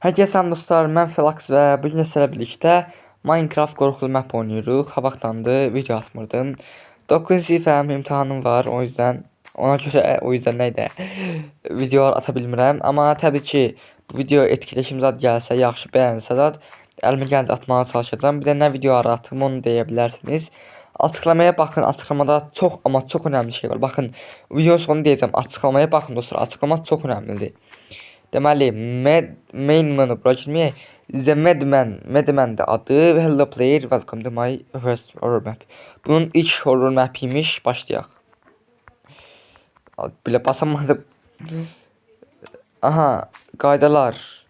Herkese selam dostlar, ben Felax ve bugün sizlerle birlikte Minecraft korkulu map oynuyoruz. Havaktandı, video atmırdım. 9. sınıf imtihanım var, o yüzden neydi videolar atabilmirəm. Ama tabii ki bu video etkileşim zat gelse, yaxşı beğense zat elime gəlince atmaya çalışacağım. Bir de ne videolar attım onu deyebilirsiniz. Açıklamaya bakın, açıklamada çok ama çok önemli şey var. Bakın videonun sonu diyeceğim, açıklamaya bakın dostlar, açıklama çok önemlidir. Deməli, main menu bura girməyək. The Madman adı ve hello player, welcome to my first horror map. Bunun ilk horror mapiymiş, başlayaq. Belə basamadım. Aha, qaydalar.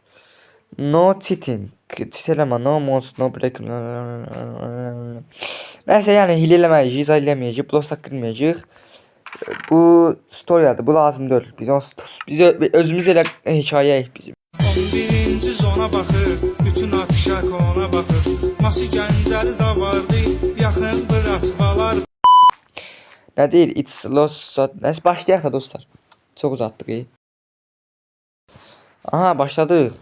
No cheating. Cheat eləmə, no monster, no break. Nəysə, yəni hile eləməyəcəyik, izah eləməyəcəyik, blok sakırmayacağıq. Bu storya'dır, bu lazım deyil. Biz özümüz elə hekayəyik bizim. 11-ci zona baxır, bütün afişak ona baxır. Ması Gəncəli də vardı, yaxın bıratmalar. Ne değil, it's lost. Neyse başlayaq da dostlar. Çok uzattık. Aha başladık.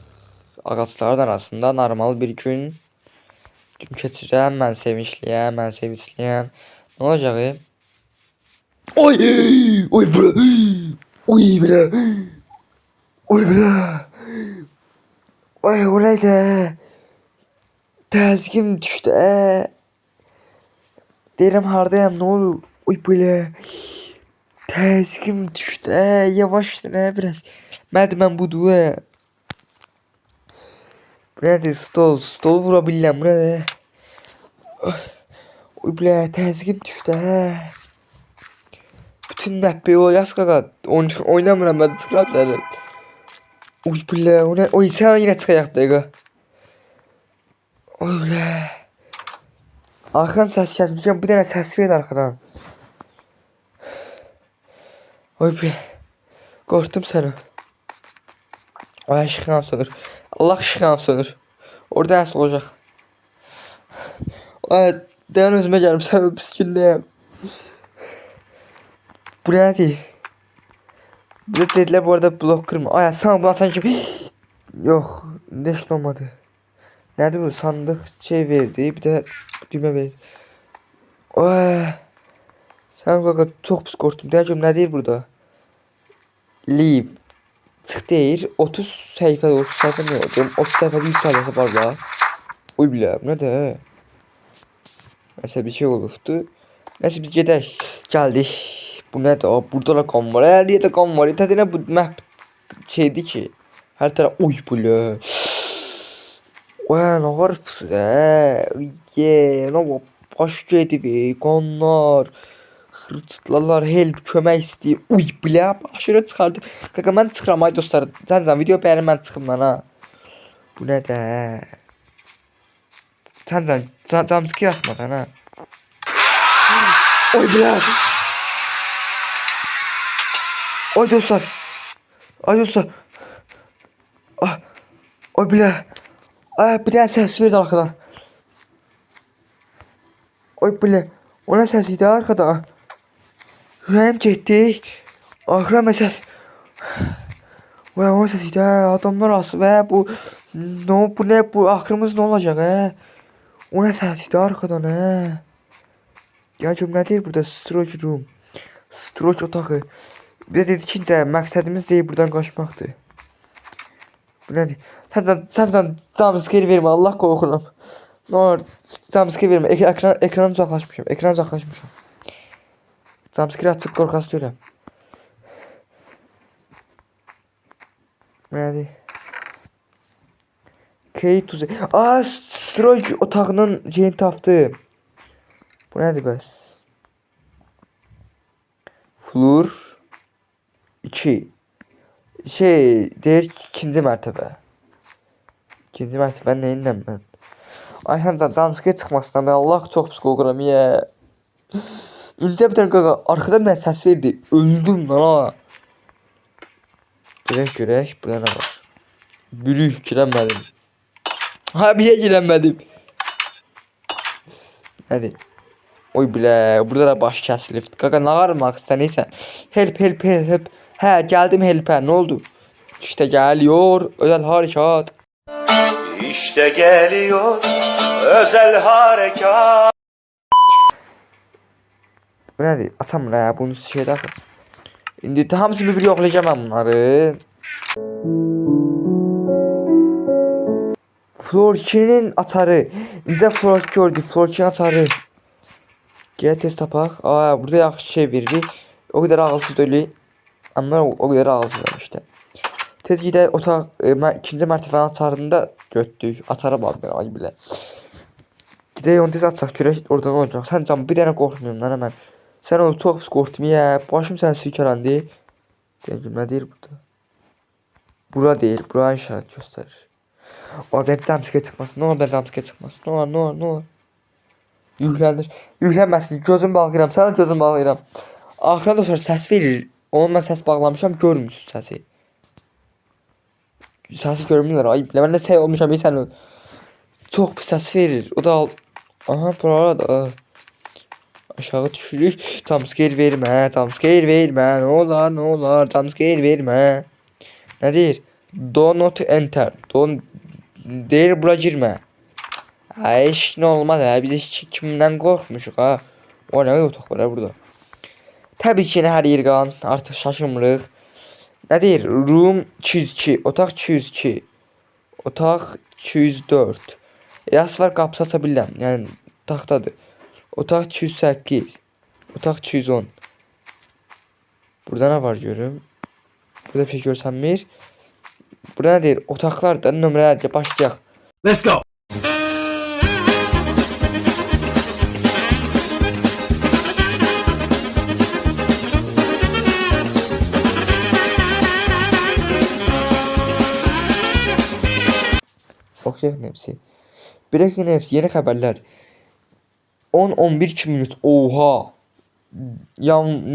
Ağaçların arasında normal bir gün keçirəm, mən sevinçliyəm, mən sevinçliyəm. Ne olacaq? Oy! Oy bura! Oy bura! Oy bura! Oy orayı da! Təzgim düşdü. Deyirəm hardayam, ne olur? Oy böyle. Təzgim düşdü. Yavaş biraz. Mədmən budur. Bu nədir? Stol vura bilirəm. Bu nədir? Oy belə təzgim düşdü. Bütün məpbəyi o yaz qaqa. Oynamıram mən, çıxıram səni. Oy belə. Oy sən yenə çıxayaq dəqiqə. Oy belə. Arxadan səs kəsmişəm. Bir dənə səs verin arxadan. Oy be. Qorxdum səni. Ay ışıqam sönür. Allah ışıqam sönür. Orada nasıl olacaq? Ay dayan özümə gəlim. Sən pis gündəyəm. Bu nədir? Bir de dediler bu arada blok kırma. Ay sana bunu atan kim? Yok. Ne işte olmadı. Nerede bu sandık şey verdi. Bir de düğme verdi. Ay. Sen kaka çok pis korktum. Diyeceğim ne değil burada? Leave. Çık değil. 30 sayfa ne oldu? 30 sayfa 100 sayfası var da. Uy bile ne de. Neyse bir şey oluştu. Neyse biz gedək. Geldik. Bu ne de? Burada da kan var. Her yerde kan var. Tadına bu map şeydi ki. Her taraf uy bile. Oy ne var fısı ye. Ne var? Baş geldi be. Kanlar. Hırçıtlarlar help kömək istəyir. Uy bilə aşırı çıxardım. Qaqa mən çıxıram ay dostlar. Sən video bəyənin mən çıxım lan ha. Bu nə də? Sən jumpscare atmadan ha. Oy bilə. Oy dostlar. Ay dostlar. Ah. Oy bilə. Ay bir dənə səs verdi arxadan. Oy bilə. O nə səs idi arxadan? Rüyəm getdik. Axıra məsəl. Və o səs idi. Adamlar ası və bu ne bu axırımız nə olacaq O nə səs idi arxadan Gəlcəm nə deyir burada? Storage room. Storage otağı. Bir də dedi ki məqsədimiz deyil buradan qaçmaqdır. Bu nədir? Sən jumpscare vermə, Allah qorxuram. Ne olur jumpscare vermə. Ekrandan uzaqlaşmışam. Jumpscare açıq qorxas deyirəm. Nədir? K2. Aa, storage otağının şeyini tapdı. Bu nədir bəs? Floor 2. Deyir ikinci mərtəbə. İkinci mərtəbə neyinlə mən? Ay sən jumpscare çıxmasından mən Allah çox pis qorxuram İncə bir tane qaqa arxadan nə səs verdi. Öldüm lan ha. Görək. Burada nə var? Bürük girənmədim. Ha bir şey girənmədim. Nədir? Oy bilə. Burada da baş kəsilib. Qaqa nə qarmaq istənirsən? Help. Hə gəldim helpə. Nə oldu? İşte geliyor. Özel harekat. İşte geliyor özel harekat. Bu nədir? Atam ya bunu şeydə axı. İndi hamısını bir yoxlayacağam mən bunları. Florçinin atarı. İncə Florç gördük. Florçinin atarı. Gəl test tapaq. Aa, burada yaxşı şey veririk. O qədər ağılsız deyil. Amma o qədər ağılsızam işte. Tez gedək otaq ikinci mərtəbənin atarında götdük. Atara baxdı ay bilə. Gedək onu tez açaq görək oradan olacaq. Sən can bir dənə qorxmuyorum lan mən. Sən onu çox pis qorxdun ya. Başım sən sirkələndi. Deyim nə deyir burada? Bura deyil. Bura işarət göstərir. Oradan jumpscare çıxmasın. Ne olur ben jumpscare çıxmasın. Ne olur, ne olur, ne olur. Yükləndir. Yüklənməsin. Gözüm bağlayıram. Sən gözüm bağlayıram. Axıra da sonra səs verir. Onu mən səs bağlamışam. Görmürsünüz səsi. Səsi görmürlər. Ay bilə. Mən də şey olmuşam. Sən o. Çox pis səs verir. O da al. Aha burada. Aşağı düşürük. Jumpscare vermə. Jumpscare vermə. Ne olar, ne olar. Jumpscare vermə. Ne deyir? Do not enter. Don't deyir bura girmə. Ay iş ne olmaz ha. Biz kimdən qorxmuşuq ha. O nə otaq var ha burada. Təbii ki hər yer qalan. Artıq şaşırmırıq. Nə deyir? Room 202. Otaq 202. Otaq 204. Yas var qapısı aça bilirəm. Yəni taxtadır. Otaq 208. Otaq 210. Burada nə var görüm? Burada bir şey görsənmir. Burada nə deyir? Otaqlar da nömrələrlə başlayaq. Let's go. Oxuyaq nəfsi. Breaking News yeni xəbərlər. 10-11-2003. Oha.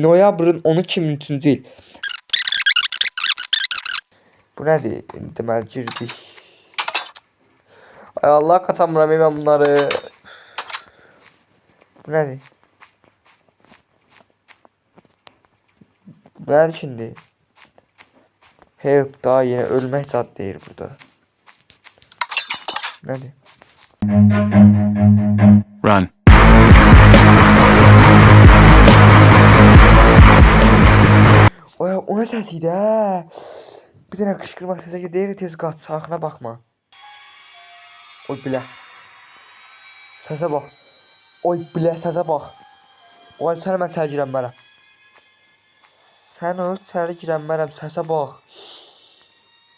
Noyabrın 10-2003-cü il. Bu nədir? Deməli girdik. Ay Allah kaçamıram mən bunları. Bu nədir? Bu nədir şimdi? Help daha yeni ölmək zad deyir burada. Nədir? Run. O nə səsiydi hə? Bir dənə qışqırmaq səsə ki deyir tez qaç saxına baxma. Oy bilə. Səsə bax. Oy bilə səsə bax. Oy sən mən içəri girənmərəm. Sən o içəri girənmərəm səsə bax.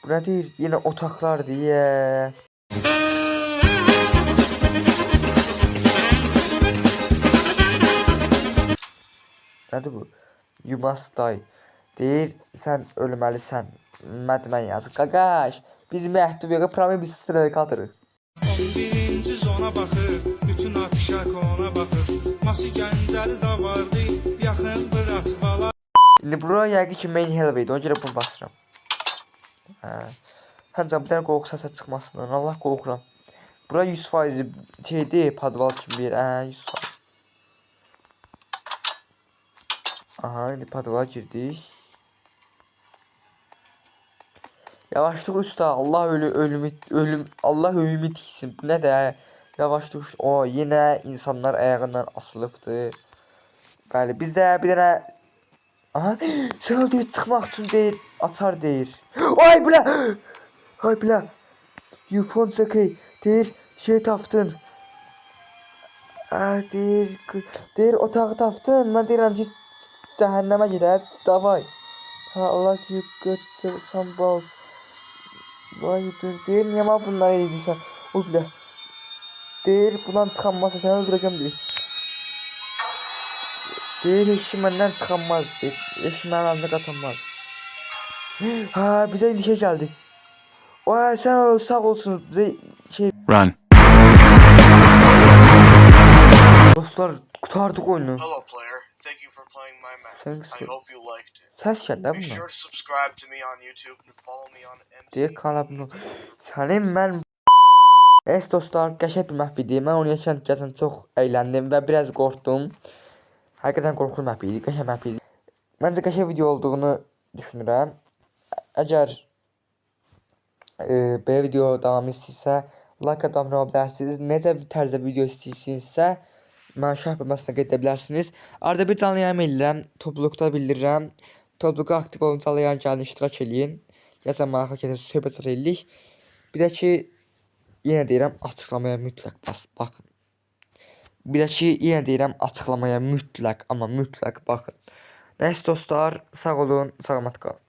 Bu nə deyir? Yenə otaqlar deyə. Nədir bu? You must die. Deyir, sən ölməlisən. Mən yazıq. Qaqaş, biz məhdub yox, promi biz sıraya qaldırıq. Birinci zona baxır, bütün afişak ona baxır. Masi Gəncəli də vardı, yaxın Bıratvala. İndi bura yəqin ki main hellway'dir, ona görə bunu basıram. Həncə bir dənə qorxu səsə çıxmasından, Allah qorxuram. Bura 100% şeydir, padval kimi bir, 100%. Aha, indi padvala girdik. Yavaşlıq usta, Allah Allah ölümü tiksin. Bu nə də? Yavaşlıq o yenə insanlar ayağından asılıbdı. Bəli, bizdə bir dənə aha, sən deyir çıxmaq üçün deyir, açar deyir. Ay bilə. Ay bilə. You found the key. Deyir, şey tapdın. Deyir otağı tapdın. Mən deyirəm ki cəhənnəmə gedək. Davay. Ha, Allah ki got some balls. Vay deyir, niyə mən bunları edirsən? O bilə. Deyir, bundan çıxanmazsa səni öldürəcəm deyir. Deyir, heç kim məndən çıxanmaz deyir. Heç kim mənim əlimdə qaçanmaz. Ha, bizə indi şey gəldi. Vay, sən sağ olsun. Bizə şey... Run. Dostlar, qurtardıq oyunu. Hello player. Thank you for playing my map. Thanks. I hope you liked it. Səs gəl nə Be bunlar? sure to subscribe to me on YouTube and follow me on MC. Deyir, kanal bunu. Sənin mən... Es dostlar, qəşəng bir məhv idi. Mən onu yaşarkən çox əyləndim və biraz qorxdum. Həqiqətən qorxulu məhv idi, qəşəng məhv idi. Məncə qəşəng video olduğunu düşünürəm. Əgər belə video davam istəyirsə, like atıb abunə ola bilərsiniz. Necə bir tərzdə video istəyirsinizsə, mənə şərh bölməsində qeyd edə bilərsiniz. Arada bir canlı yayım eləyirəm, topluluqda bildirirəm. Topluluğa aktiv olun, canlı yayım gəlin, iştirak eləyin. Gəlsən maraqlı keçək, söhbət eləyirik. Bir də ki, yenə deyirəm, açıqlamaya mütləq baxın. Bir də ki, yenə deyirəm, açıqlamaya mütləq, amma mütləq baxın. Nəysə dostlar, sağ olun, salamat qalın.